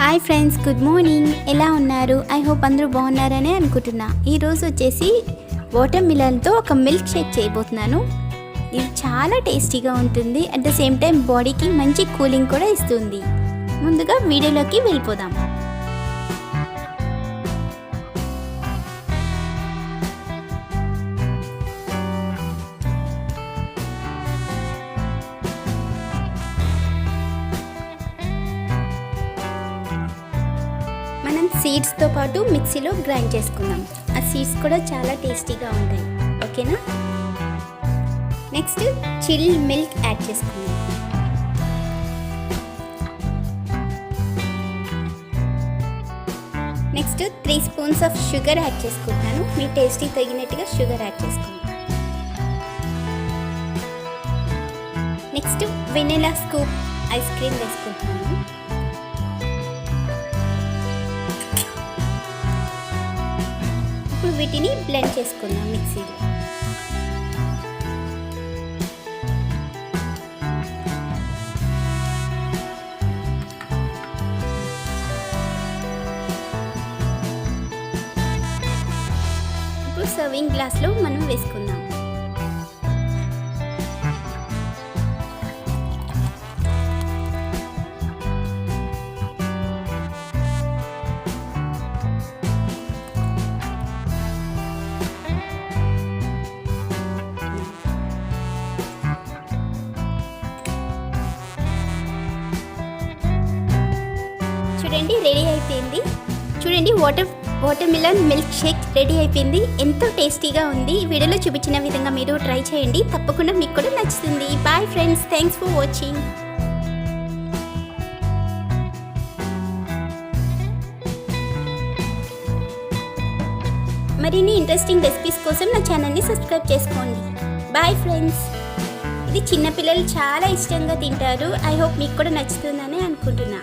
Hi friends, good morning. ఎలా ఉన్నారు? I hope అందరూ బాగున్నారనే అనుకుంటున్నా. ఈరోజు వచ్చేసి వాటర్ మిలన్తో ఒక మిల్క్ షేక్ చేయబోతున్నాను. ఇది చాలా టేస్టీగా ఉంటుంది. అట్ ద సేమ్ టైం బాడీకి మంచి కూలింగ్ కూడా ఇస్తుంది. ముందుగా వీడియోలోకి వెళ్ళిపోదాం. మనం సీడ్స్తో పాటు మిక్సీలో గ్రైండ్ చేసుకుందాం. ఆ సీడ్స్ కూడా చాలా టేస్టీగా ఉంటాయి. ఓకేనా? నెక్స్ట్ చిల్ మిల్క్ యాడ్ చేసుకుందాం. Next 3 spoons of sugar add చేసుకుంటాను. మీ టేస్ట్కి తగినట్టుగా షుగర్ యాడ్ చేసుకోండి. Next vanilla scoop ice cream వేసుకుంటున్నాను. ఇప్పుడు వీటిని బ్లెండ్ చేసుకుందాం మిక్సీలో. ఇప్పుడు సర్వింగ్ గ్లాస్లో మనం వేసుకుందాం. చూడండి, రెడీ అయిపోయింది. చూడండి, water melon milk shake ready అయిపోయింది. ఎంతో టేస్టీగా ఉంది. ఈ వీడియోలో చూపించిన విధంగా మీరు ట్రై చేయండి. తప్పకుండా మీకు కూడా నచ్చుతుంది. Bye friends, thanks for watching. మరిన్ని ఇంట్రెస్టింగ్ రెసిపీస్ కోసం నా ఛానల్ని సబ్స్క్రైబ్ చేసుకోండి. Bye friends. ఇది చిన్నపిల్లలు చాలా ఇష్టంగా తింటారు. ఐ హోప్ మీకు కూడా నచ్చుతుందని అనుకుంటున్నా.